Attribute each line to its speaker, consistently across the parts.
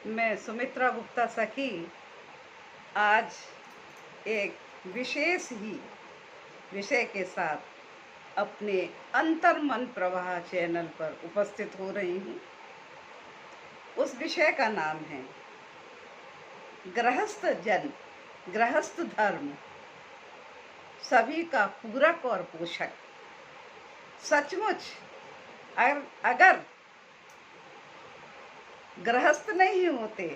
Speaker 1: मैं सुमित्रा गुप्ता सखी आज एक विशेष ही विषय के साथ अपने अंतर्मन प्रवाह चैनल पर उपस्थित हो रही हूँ। उस विषय का नाम है गृहस्थ धर्म सभी का पूरक और पोषक। सचमुच अगर गृहस्थ नहीं होते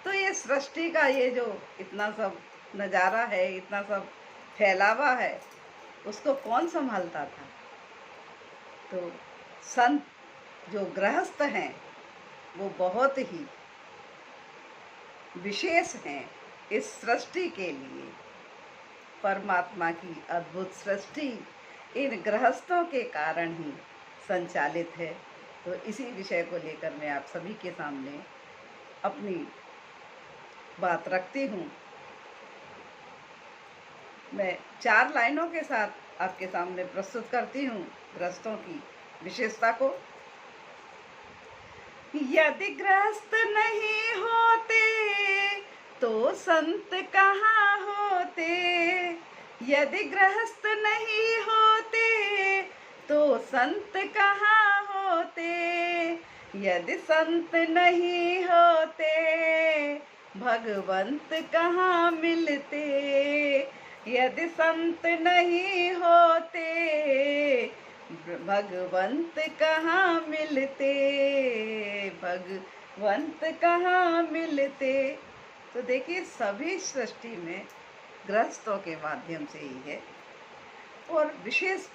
Speaker 1: तो ये सृष्टि का ये जो इतना सब नज़ारा है, इतना सब फैलावा है, उसको कौन संभालता था। तो संत जो गृहस्थ हैं वो बहुत ही विशेष हैं इस सृष्टि के लिए। परमात्मा की अद्भुत सृष्टि इन गृहस्थों के कारण ही संचालित है। तो इसी विषय को लेकर मैं आप सभी के सामने अपनी बात रखती हूँ। मैं 4 लाइनों के साथ आपके सामने प्रस्तुत करती हूँ गृहस्थों की विशेषता को। यदि गृहस्थ नहीं होते तो संत कहाँ होते। यदि गृहस्थ नहीं होते तो संत कहाँ होते। यदि संत नहीं होते भगवंत कहाँ मिलते। यदि संत नहीं होते भगवंत कहाँ मिलते। भगवंत कहाँ मिलते। तो देखिए सभी सृष्टि में गृहस्थों के माध्यम से ही है। और विशेष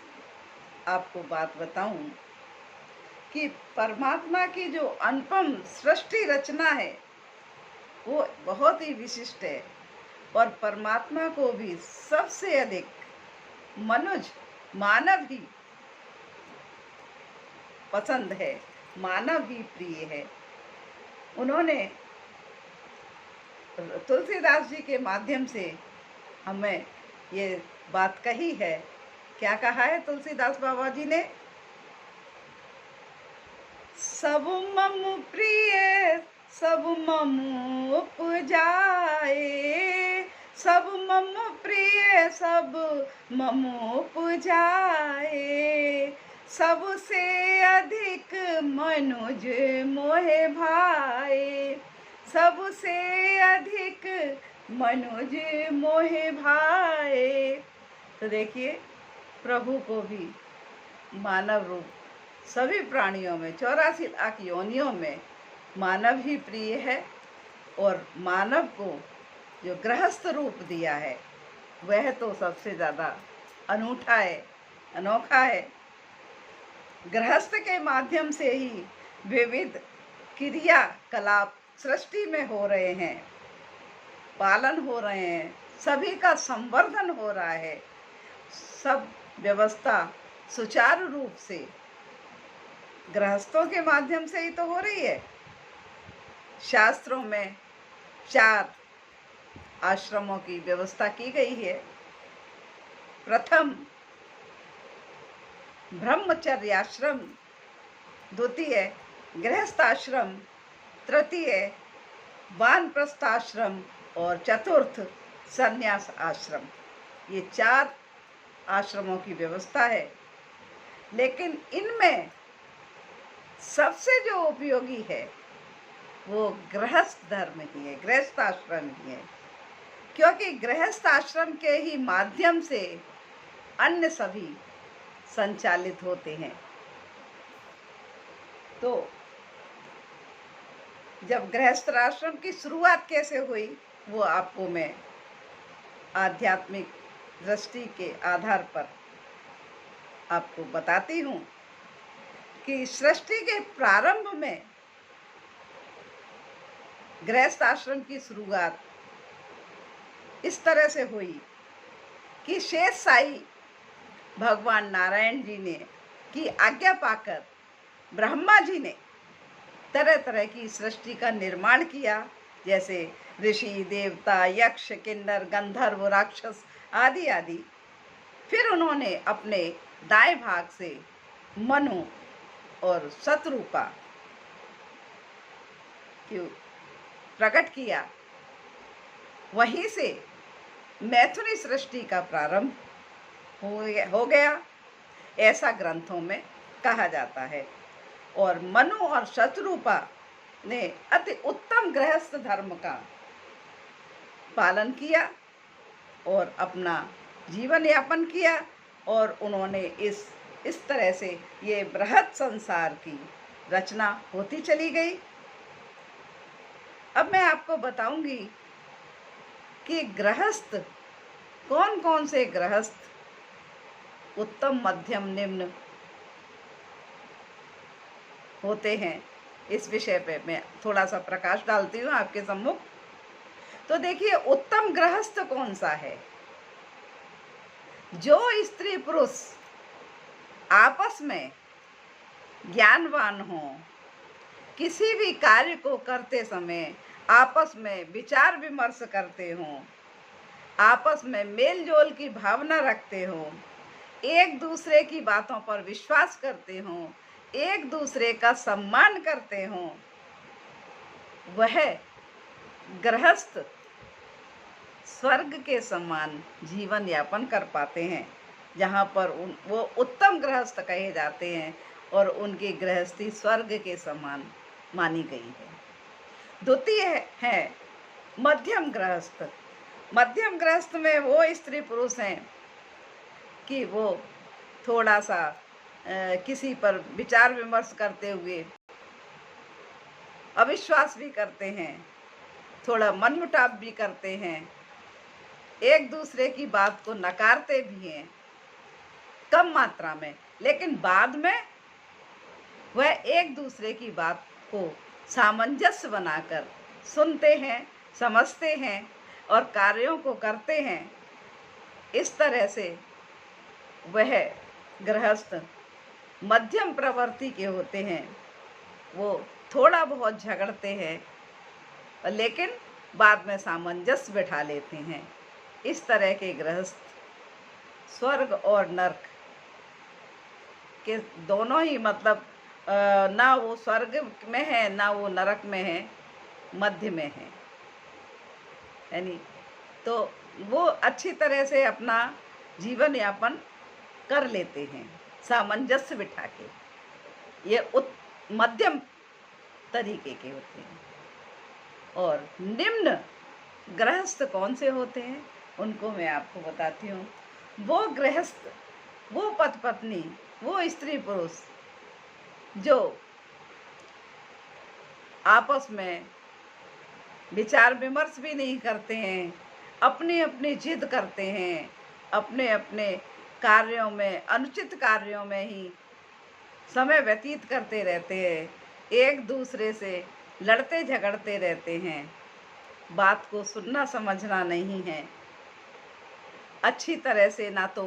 Speaker 1: आपको बात बताऊं कि परमात्मा की जो अनुपम सृष्टि रचना है वो बहुत ही विशिष्ट है। और परमात्मा को भी सबसे अधिक मानव ही पसंद है, मानव ही प्रिय है। उन्होंने तुलसीदास जी के माध्यम से हमें ये बात कही है। क्या कहा है तुलसीदास बाबा जी ने? सब मम प्रिय सब मम उपजाए। सब मम प्रिय सब मम उपजाए। सबसे अधिक मनुज मोहे भाए। सबसे अधिक मनुज मोहे भाए। तो देखिए प्रभु को भी मानव रूप सभी प्राणियों में 84 लाख योनियों में मानव ही प्रिय है। और मानव को जो गृहस्थ रूप दिया है वह तो सबसे ज़्यादा अनूठा है, अनोखा है। गृहस्थ के माध्यम से ही विविध क्रियाकलाप सृष्टि में हो रहे हैं, पालन हो रहे हैं, सभी का संवर्धन हो रहा है। सब व्यवस्था सुचारू रूप से गृहस्थों के माध्यम से ही तो हो रही है। शास्त्रों में 4 आश्रमों की व्यवस्था की गई है। प्रथम ब्रह्मचर्याश्रम, द्वितीय गृहस्थाश्रम, तृतीय वानप्रस्थाश्रम और चतुर्थ संन्यास आश्रम। ये 4 आश्रमों की व्यवस्था है। लेकिन इनमें सबसे जो उपयोगी है वो गृहस्थ धर्म ही है, गृहस्थ आश्रम ही है। क्योंकि गृहस्थ आश्रम के ही माध्यम से अन्य सभी संचालित होते हैं। तो जब गृहस्थ आश्रम की शुरुआत कैसे हुई वो आपको मैं आध्यात्मिक दृष्टि के आधार पर आपको बताती हूँ कि सृष्टि के प्रारंभ में गृहस्थ आश्रम की शुरुआत इस तरह से हुई कि शेष साई भगवान नारायण जी ने की आज्ञा पाकर ब्रह्मा जी ने तरह तरह की सृष्टि का निर्माण किया। जैसे ऋषि, देवता, यक्ष, किन्नर, गंधर्व, राक्षस आदि आदि। फिर उन्होंने अपने दाएं भाग से मनु और शत्रुपा कि प्रकट किया, वहीं से मैथुनी सृष्टि का प्रारंभ हो गया, ऐसा ग्रंथों में कहा जाता है। और मनु और शतरूपा ने अति उत्तम गृहस्थ धर्म का पालन किया और अपना जीवन यापन किया, और उन्होंने इस तरह से ये बृहद संसार की रचना होती चली गई। अब मैं आपको बताऊंगी कि गृहस्थ कौन कौन से गृहस्थ उत्तम, मध्यम, निम्न होते हैं। इस विषय पे मैं थोड़ा सा प्रकाश डालती हूँ आपके सम्मुख। तो देखिए, उत्तम गृहस्थ कौन सा है? जो स्त्री पुरुष आपस में ज्ञानवान हो, किसी भी कार्य को करते समय आपस में विचार विमर्श करते हों, आपस में मेल जोल की भावना रखते हों, एक दूसरे की बातों पर विश्वास करते हों, एक दूसरे का सम्मान करते हों, वह गृहस्थ स्वर्ग के समान जीवन यापन कर पाते हैं, जहाँ पर वो उत्तम गृहस्थ कहे जाते हैं और उनकी गृहस्थी स्वर्ग के समान मानी गई है। द्वितीय है मध्यम गृहस्थ। मध्यम गृहस्थ में वो स्त्री पुरुष हैं कि वो थोड़ा सा किसी पर विचार विमर्श करते हुए अविश्वास भी करते हैं, थोड़ा मनमुटाव भी करते हैं, एक दूसरे की बात को नकारते भी हैं कम मात्रा में, लेकिन बाद में वह एक दूसरे की बात को सामंजस्य बनाकर सुनते हैं, समझते हैं और कार्यों को करते हैं। इस तरह से वह गृहस्थ मध्यम प्रवृत्ति के होते हैं। वो थोड़ा बहुत झगड़ते हैं लेकिन बाद में सामंजस्य बिठा लेते हैं। इस तरह के गृहस्थ स्वर्ग और नरक के दोनों ही, मतलब ना वो स्वर्ग में है ना वो नरक में है, मध्य में है। यानी तो वो अच्छी तरह से अपना जीवन यापन कर लेते हैं सामंजस्य बिठा के। ये मध्यम तरीके के होते हैं। और निम्न गृहस्थ कौन से होते हैं, उनको मैं आपको बताती हूँ। वो गृहस्थ, वो पति पत्नी, वो स्त्री पुरुष जो आपस में विचार विमर्श भी नहीं करते हैं, अपनी अपनी जिद करते हैं, अपने अपने कार्यों में, अनुचित कार्यों में ही समय व्यतीत करते रहते हैं, एक दूसरे से लड़ते झगड़ते रहते हैं, बात को सुनना समझना नहीं है, अच्छी तरह से ना तो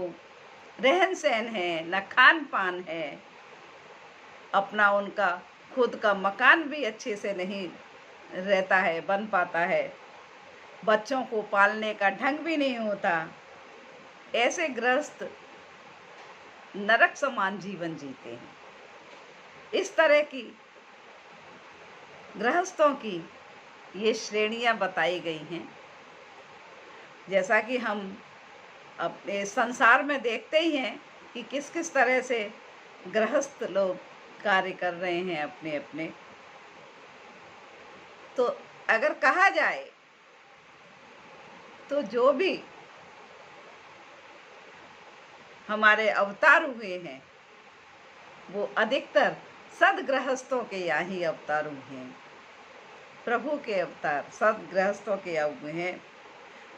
Speaker 1: रहन सहन है, ना खान पान है, अपना उनका खुद का मकान भी अच्छे से नहीं रहता है, बन पाता है, बच्चों को पालने का ढंग भी नहीं होता। ऐसे गृहस्थ नरक समान जीवन जीते हैं। इस तरह की गृहस्थों की ये श्रेणियां बताई गई हैं। जैसा कि हम अपने संसार में देखते ही हैं कि किस किस तरह से गृहस्थ लोग कार्य कर रहे हैं अपने अपने। तो अगर कहा जाए तो जो भी हमारे अवतार हुए हैं वो अधिकतर सदगृहस्थों के यहाँ ही अवतार हुए हैं। प्रभु के अवतार सदगृहस्थों के हुए हैं।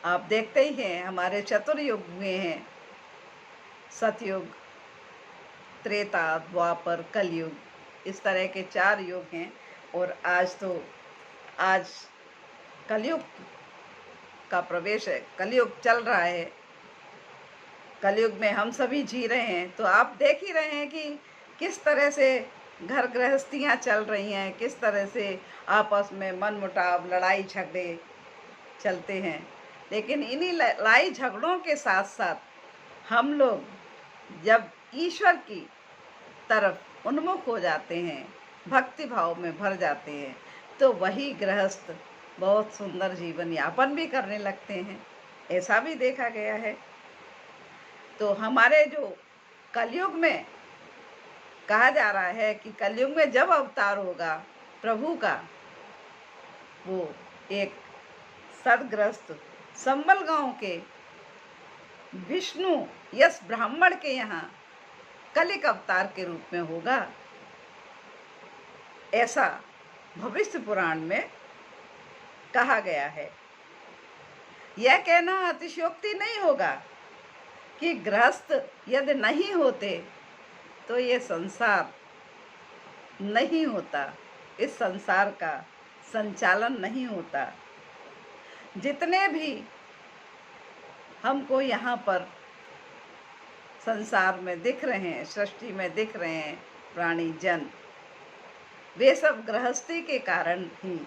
Speaker 1: आप देखते ही हैं हमारे चतुर्युग हुए हैं, सतयुग, त्रेता, द्वापर, कलयुग, इस तरह के 4 युग हैं। और आज कलयुग का प्रवेश है, कलयुग चल रहा है, कलयुग में हम सभी जी रहे हैं। तो आप देख ही रहे हैं कि किस तरह से घर गृहस्थियाँ चल रही हैं, किस तरह से आपस में मनमुटाव, लड़ाई झगड़े चलते हैं। लेकिन इन्हीं लड़ाई झगड़ों के साथ साथ हम लोग जब ईश्वर की तरफ उन्मुख हो जाते हैं, भक्ति भाव में भर जाते हैं, तो वही गृहस्थ बहुत सुंदर जीवन यापन भी करने लगते हैं, ऐसा भी देखा गया है। तो हमारे जो कलयुग में कहा जा रहा है कि कलयुग में जब अवतार होगा प्रभु का, वो एक सदगृहस्थ संबल गांव के विष्णु यश ब्राह्मण के यहाँ कलिक अवतार के रूप में होगा, ऐसा भविष्य पुराण में कहा गया है। यह कहना अतिशयोक्ति नहीं होगा कि गृहस्थ यदि नहीं होते तो ये संसार नहीं होता, इस संसार का संचालन नहीं होता। जितने भी हमको यहाँ पर संसार में दिख रहे हैं, सृष्टि में दिख रहे हैं प्राणी जन, वे सब गृहस्थी के कारण ही,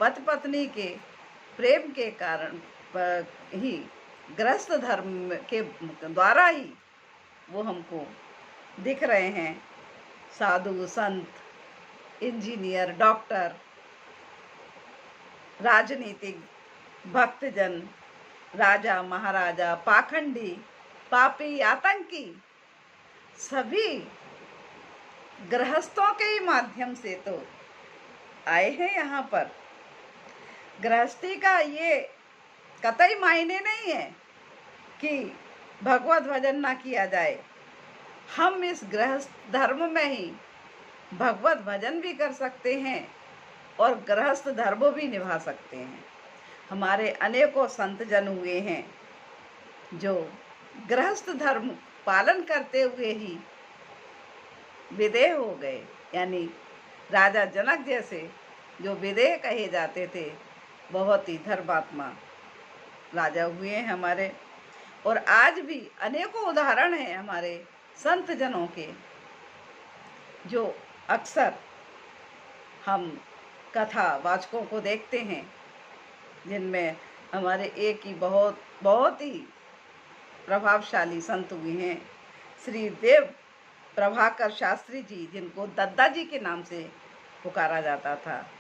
Speaker 1: पति पत्नी के प्रेम के कारण ही, गृहस्थ धर्म के द्वारा ही वो हमको दिख रहे हैं। साधु संत, इंजीनियर, डॉक्टर, राजनीतिक, भक्तजन, राजा महाराजा, पाखंडी, पापी, आतंकी, सभी गृहस्थों के ही माध्यम से तो आए हैं यहाँ पर। गृहस्थी का ये कतई मायने नहीं है कि भगवत भजन ना किया जाए। हम इस गृहस्थ धर्म में ही भगवत भजन भी कर सकते हैं और गृहस्थ धर्म भी निभा सकते हैं। हमारे अनेकों संत जन हुए हैं जो गृहस्थ धर्म पालन करते हुए ही विदेह हो गए, यानी राजा जनक जैसे जो विदेह कहे जाते थे, बहुत ही धर्मात्मा राजा हुए हैं हमारे। और आज भी अनेकों उदाहरण हैं हमारे संत जनों के, जो अक्सर हम कथा वाचकों को देखते हैं, जिनमें हमारे एक ही बहुत ही प्रभावशाली संत हुए हैं, श्री देव प्रभाकर शास्त्री जी, जिनको दद्दा जी के नाम से पुकारा जाता था।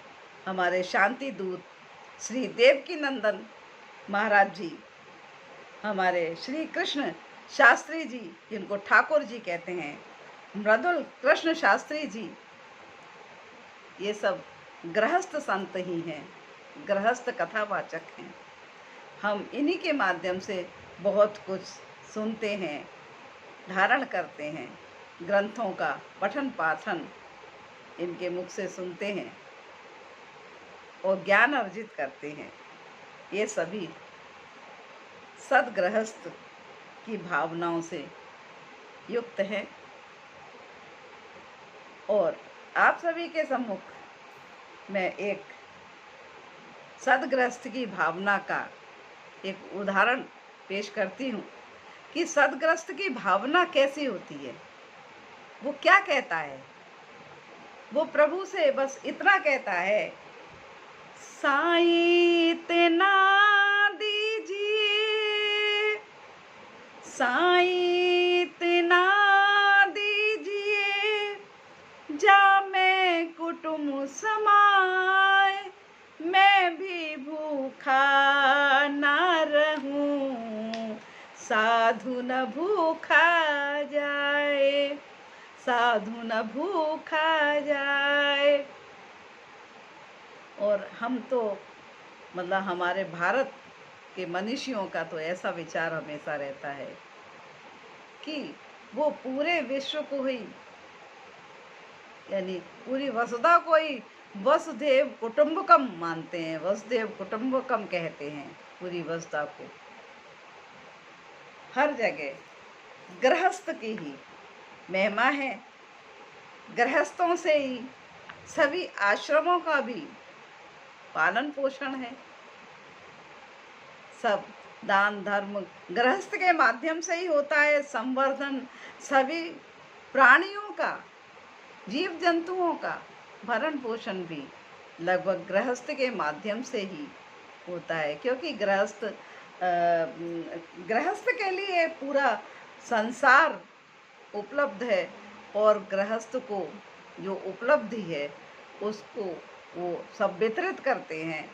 Speaker 1: हमारे शांति दूत श्री देवकी नंदन महाराज जी, हमारे श्री कृष्ण शास्त्री जी, जिनको ठाकुर जी कहते हैं, मृदुल कृष्ण शास्त्री जी, ये सब गृहस्थ संत ही हैं, गृहस्थ कथावाचक हैं। हम इन्हीं के माध्यम से बहुत कुछ सुनते हैं, धारण करते हैं, ग्रंथों का पठन पाठन इनके मुख से सुनते हैं और ज्ञान अर्जित करते हैं। ये सभी सदगृहस्थ की भावनाओं से युक्त हैं और आप सभी के सम्मुख मैं एक सदगृहस्थ की भावना का एक उदाहरण पेश करती हूँ कि सदगृहस्थ की भावना कैसी होती है। वो क्या कहता है? वो प्रभु से बस इतना कहता है, साईं इतना दीजिए, साईं इतना दीजिए, जा मैं कुटुंब समाए, मैं भी भूखा ना रहूं, साधु न भूखा जाए, साधु न भूखा जाए। और हम तो मतलब हमारे भारत के मनीषियों का तो ऐसा विचार हमेशा रहता है कि वो पूरे विश्व को ही, यानी पूरी वसुधा को ही वसुधैव कुटुंबकम मानते हैं, वसुधैव कुटुंबकम कहते हैं पूरी वसुधा को। हर जगह गृहस्थ की ही महिमा है, गृहस्थों से ही सभी आश्रमों का भी पालन पोषण है। सब दान धर्म गृहस्थ के माध्यम से ही होता है। संवर्धन सभी प्राणियों का, जीव जंतुओं का भरण पोषण भी लगभग गृहस्थ के माध्यम से ही होता है, क्योंकि गृहस्थ के लिए पूरा संसार उपलब्ध है और गृहस्थ को जो उपलब्धि है उसको वो सब वितरित करते हैं,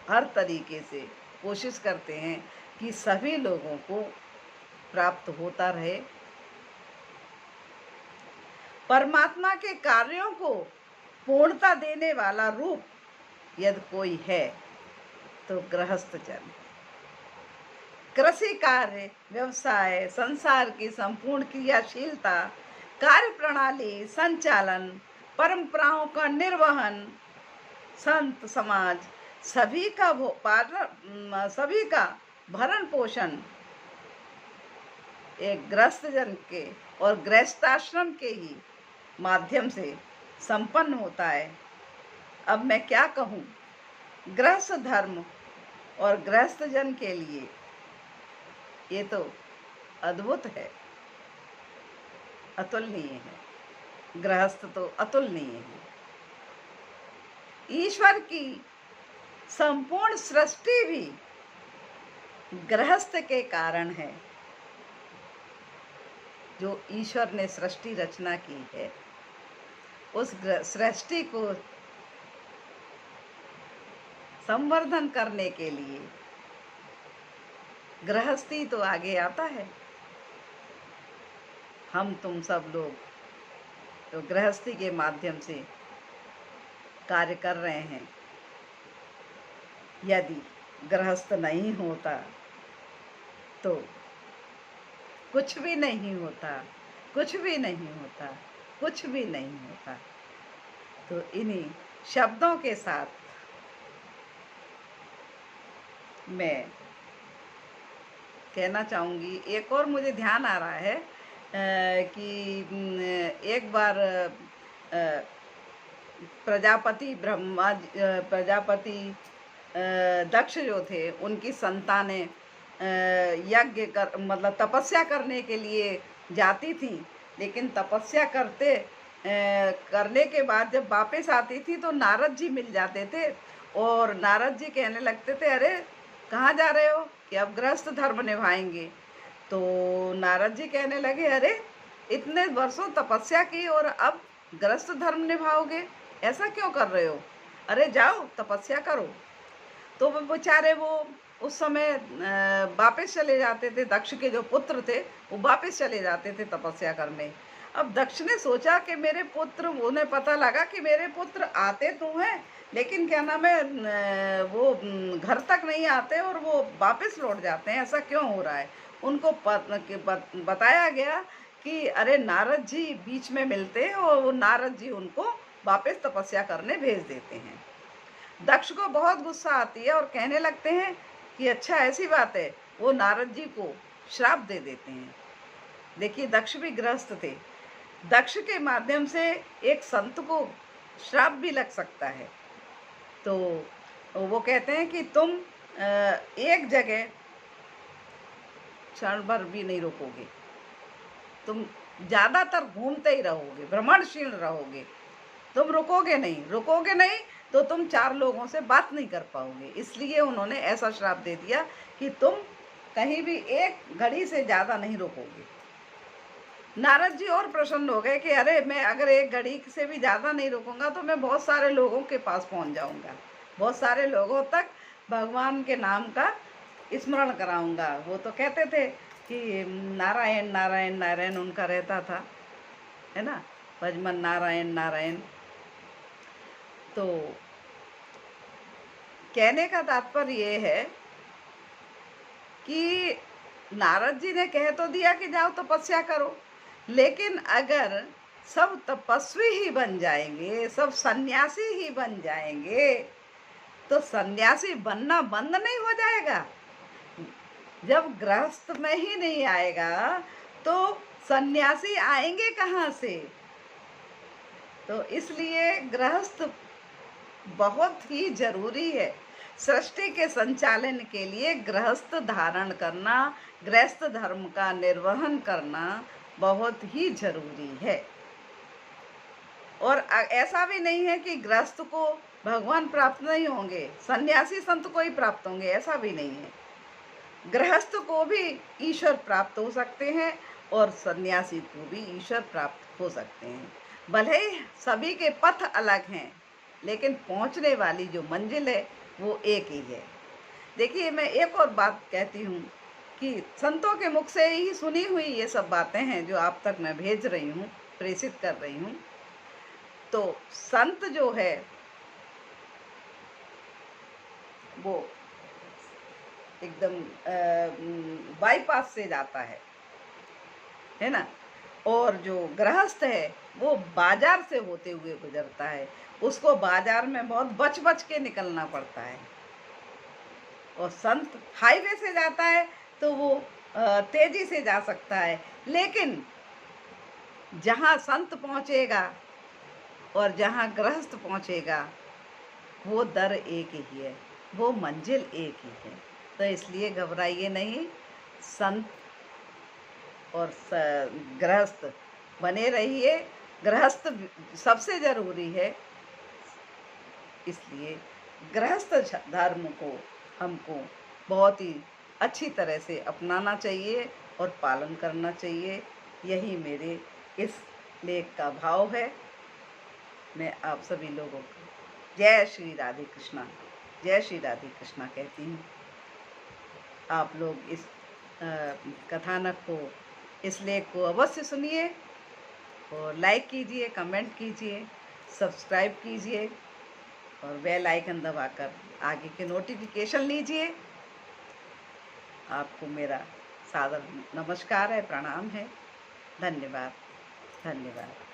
Speaker 1: हर तरीके से कोशिश करते हैं कि सभी लोगों को प्राप्त होता रहे। परमात्मा के कार्यों को पूर्णता देने वाला रूप यदि कोई है तो गृहस्थ जन। कृषि कार्य, व्यवसाय, संसार की संपूर्ण क्रियाशीलता, कार्य प्रणाली, संचालन, परंपराओं का निर्वहन, संत समाज सभी का भरण पोषण एक गृहस्थ जन के और गृहस्थाश्रम के ही माध्यम से संपन्न होता है। अब मैं क्या कहूँ, गृहस्थ धर्म और गृहस्थ जन के लिए ये तो अद्भुत है, अतुलनीय है। गृहस्थ तो अतुलनीय है। ईश्वर की संपूर्ण सृष्टि भी गृहस्थ के कारण है। जो ईश्वर ने सृष्टि रचना की है, उस सृष्टि को संवर्धन करने के लिए गृहस्थी तो आगे आता है। हम तुम सब लोग तो गृहस्थी के माध्यम से कार्य कर रहे हैं। यदि गृहस्थ नहीं होता तो कुछ भी नहीं होता, कुछ भी नहीं होता, कुछ भी नहीं होता। तो इन्हीं शब्दों के साथ मैं कहना चाहूँगी, एक और मुझे ध्यान आ रहा है कि एक बार प्रजापति दक्ष जो थे, उनकी संतानें यज्ञ कर मतलब तपस्या करने के लिए जाती थी, लेकिन तपस्या करने के बाद जब वापस आती थी तो नारद जी मिल जाते थे और नारद जी कहने लगते थे, अरे कहाँ जा रहे हो? कि अब गृहस्थ धर्म निभाएंगे। तो नारद जी कहने लगे, अरे इतने वर्षों तपस्या की और अब गृहस्थ धर्म निभाओगे? ऐसा क्यों कर रहे हो? अरे जाओ तपस्या करो। तो वो बेचारे वो उस समय वापस चले जाते थे। दक्ष के जो पुत्र थे वो वापस चले जाते थे तपस्या करने। अब दक्ष ने सोचा कि मेरे पुत्र, उन्हें पता लगा कि मेरे पुत्र आते तो हैं लेकिन क्या नाम है वो घर तक नहीं आते और वो वापस लौट जाते हैं, ऐसा क्यों हो रहा है? उनको बताया गया कि अरे नारद जी बीच में मिलते हैं और वो नारद जी उनको वापस तपस्या करने भेज देते हैं। दक्ष को बहुत गुस्सा आती है और कहने लगते हैं कि अच्छा ऐसी बात है। वो नारद जी को श्राप दे देते हैं। देखिए, दक्ष भी गृहस्थ थे। दक्ष के माध्यम से एक संत को श्राप भी लग सकता है। तो वो कहते हैं कि तुम एक जगह क्षण भर भी नहीं रुकोगे, तुम ज़्यादातर घूमते ही रहोगे, भ्रमणशील रहोगे, तुम रुकोगे नहीं तो तुम 4 लोगों से बात नहीं कर पाओगे। इसलिए उन्होंने ऐसा श्राप दे दिया कि तुम कहीं भी एक घड़ी से ज़्यादा नहीं रुकोगे। नारद जी और प्रसन्न हो गए कि अरे मैं अगर एक घड़ी से भी ज़्यादा नहीं रुकूंगा तो मैं बहुत सारे लोगों के पास पहुंच जाऊंगा, बहुत सारे लोगों तक भगवान के नाम का स्मरण कराऊंगा। वो तो कहते थे कि नारायण नारायण नारायण उनका रहता था, है ना, भजमन नारायण नारायण। तो कहने का तात्पर्य ये है कि नारद जी ने कह तो दिया कि जाओ तपस्या करो, लेकिन अगर सब तपस्वी ही बन जाएंगे, सब सन्यासी ही बन जाएंगे, तो सन्यासी बनना बंद नहीं हो जाएगा? जब गृहस्थ में ही नहीं आएगा तो सन्यासी आएंगे कहाँ से? तो इसलिए गृहस्थ बहुत ही जरूरी है। सृष्टि के संचालन के लिए गृहस्थ धारण करना, गृहस्थ धर्म का निर्वहन करना बहुत ही जरूरी है। और ऐसा भी नहीं है कि गृहस्थ को भगवान प्राप्त नहीं होंगे, सन्यासी संत को ही प्राप्त होंगे, ऐसा भी नहीं है। गृहस्थ को भी ईश्वर प्राप्त हो सकते हैं और सन्यासी को भी ईश्वर प्राप्त हो सकते हैं। भले ही सभी के पथ अलग हैं, लेकिन पहुंचने वाली जो मंजिल है वो एक ही है। देखिए, मैं एक और बात कहती हूँ कि संतों के मुख से ही सुनी हुई ये सब बातें हैं जो आप तक मैं भेज रही हूँ, प्रेषित कर रही हूँ। तो संत जो है वो एकदम बाईपास से जाता है ना। और जो गृहस्थ है वो बाजार से होते हुए गुजरता है, उसको बाजार में बहुत बच बच के निकलना पड़ता है। और संत हाईवे से जाता है तो वो तेजी से जा सकता है, लेकिन जहाँ संत पहुँचेगा और जहाँ गृहस्थ पहुँचेगा वो दर एक ही है, वो मंजिल एक ही है। तो इसलिए घबराइए नहीं, संत और गृहस्थ बने रहिए। गृहस्थ सबसे जरूरी है, इसलिए गृहस्थ धर्म को हमको बहुत ही अच्छी तरह से अपनाना चाहिए और पालन करना चाहिए। यही मेरे इस लेख का भाव है। मैं आप सभी लोगों को जय श्री राधे कृष्णा, जय श्री राधे कृष्णा कहती हूँ। आप लोग इस कथानक को, इस लेख को अवश्य सुनिए और लाइक कीजिए, कमेंट कीजिए, सब्सक्राइब कीजिए और बेल आइकन दबाकर आगे के नोटिफिकेशन लीजिए। आपको मेरा सादर नमस्कार है, प्रणाम है। धन्यवाद, धन्यवाद।